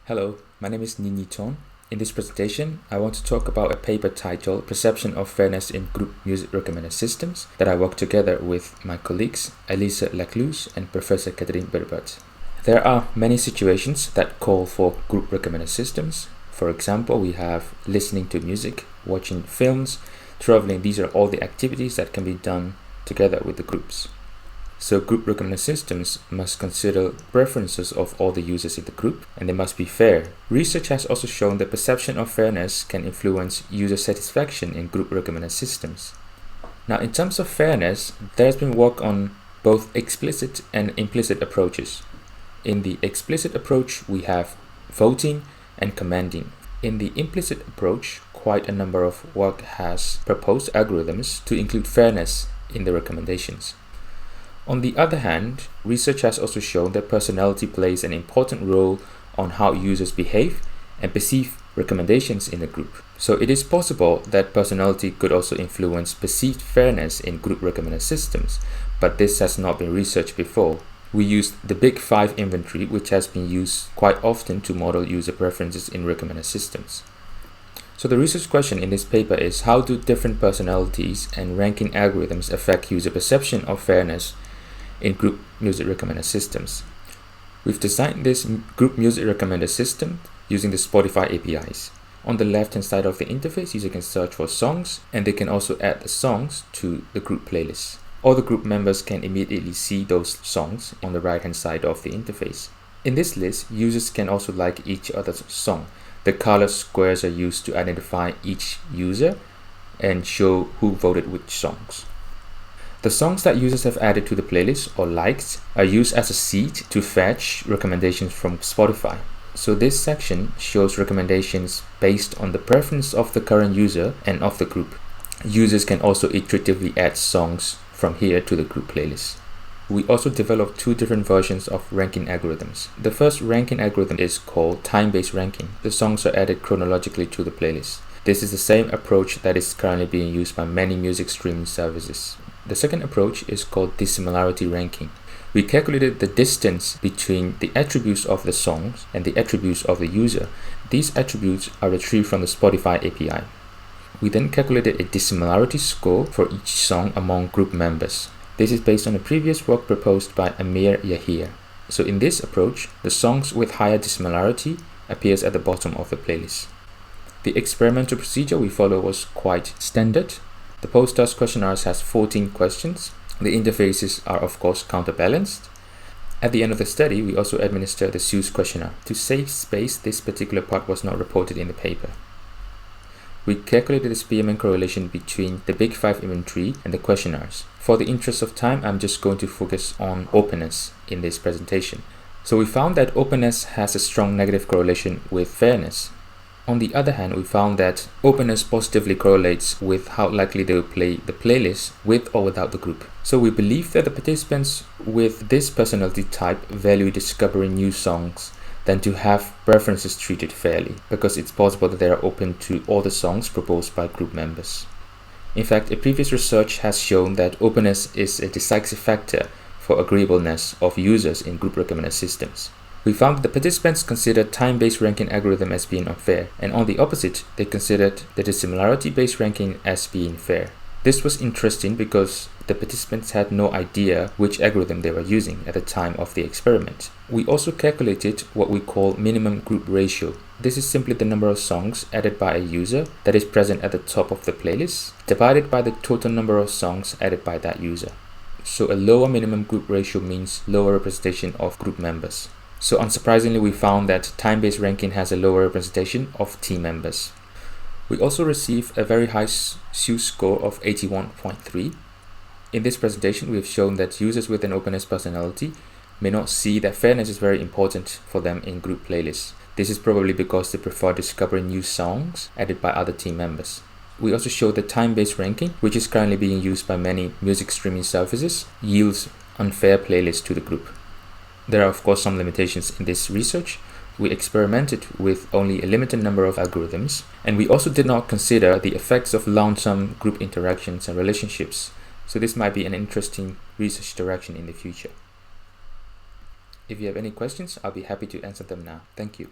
Hello, my name is Nini Ton. In this presentation, I want to talk about a paper titled Perception of Fairness in Group Music Recommender Systems that I worked together with my colleagues Elise Lacluse and Professor Catherine Berbert. There are many situations that call for group recommender systems. For example, we have listening to music, watching films, traveling. These are all the activities that can be done together with the groups. So group recommender systems must consider preferences of all the users in the group, and they must be fair. Research has also shown that perception of fairness can influence user satisfaction in group recommender systems. Now, in terms of fairness, there has been work on both explicit and implicit approaches. In the explicit approach, we have voting and commanding. In the implicit approach, quite a number of work has proposed algorithms to include fairness in the recommendations. On the other hand, research has also shown that personality plays an important role on how users behave and perceive recommendations in a group. So it is possible that personality could also influence perceived fairness in group recommender systems, but this has not been researched before. We used the Big Five inventory, which has been used quite often to model user preferences in recommender systems. So the research question in this paper is, how do different personalities and ranking algorithms affect user perception of fairness in group music recommender systems? We've designed this group music recommender system using the Spotify APIs. On the left hand side of the interface, user can search for songs, and they can also add the songs to the group playlist. All the group members can immediately see those songs on the right hand side of the interface. In this list, users can also like each other's song. The color squares are used to identify each user and show who voted which songs. The songs that users have added to the playlist or liked are used as a seed to fetch recommendations from Spotify. So this section shows recommendations based on the preference of the current user and of the group. Users can also iteratively add songs from here to the group playlist. We also developed two different versions of ranking algorithms. The first ranking algorithm is called time-based ranking. The songs are added chronologically to the playlist. This is the same approach that is currently being used by many music streaming services. The second approach is called dissimilarity ranking. We calculated the distance between the attributes of the songs and the attributes of the user. These attributes are retrieved from the Spotify API. We then calculated a dissimilarity score for each song among group members. This is based on a previous work proposed by Amir Yahir. So in this approach, the songs with higher dissimilarity appears at the bottom of the playlist. The experimental procedure we follow was quite standard. The post-task questionnaires has 14 questions. The interfaces are of course counterbalanced. At the end of the study, we also administered the SEWS questionnaire. To save space, this particular part was not reported in the paper. We calculated the Spearman correlation between the Big Five inventory and the questionnaires. For the interest of time, I'm just going to focus on openness in this presentation. So we found that openness has a strong negative correlation with fairness. On the other hand, we found that openness positively correlates with how likely they will play the playlist with or without the group. So we believe that the participants with this personality type value discovering new songs than to have preferences treated fairly, because it's possible that they are open to all the songs proposed by group members. In fact, a previous research has shown that openness is a decisive factor for agreeableness of users in group recommender systems. We found that the participants considered time-based ranking algorithm as being unfair, and on the opposite, they considered the dissimilarity-based ranking as being fair. This was interesting because the participants had no idea which algorithm they were using at the time of the experiment. We also calculated what we call minimum group ratio. This is simply the number of songs added by a user that is present at the top of the playlist, divided by the total number of songs added by that user. So a lower minimum group ratio means lower representation of group members. So unsurprisingly, we found that time-based ranking has a lower representation of team members. We also received a very high SEWS score of 81.3. In this presentation, we have shown that users with an openness personality may not see that fairness is very important for them in group playlists. This is probably because they prefer discovering new songs added by other team members. We also showed that time-based ranking, which is currently being used by many music streaming services, yields unfair playlists to the group. There are of course some limitations in this research. We experimented with only a limited number of algorithms, and we also did not consider the effects of long-term group interactions and relationships. So this might be an interesting research direction in the future. If you have any questions, I'll be happy to answer them now. Thank you.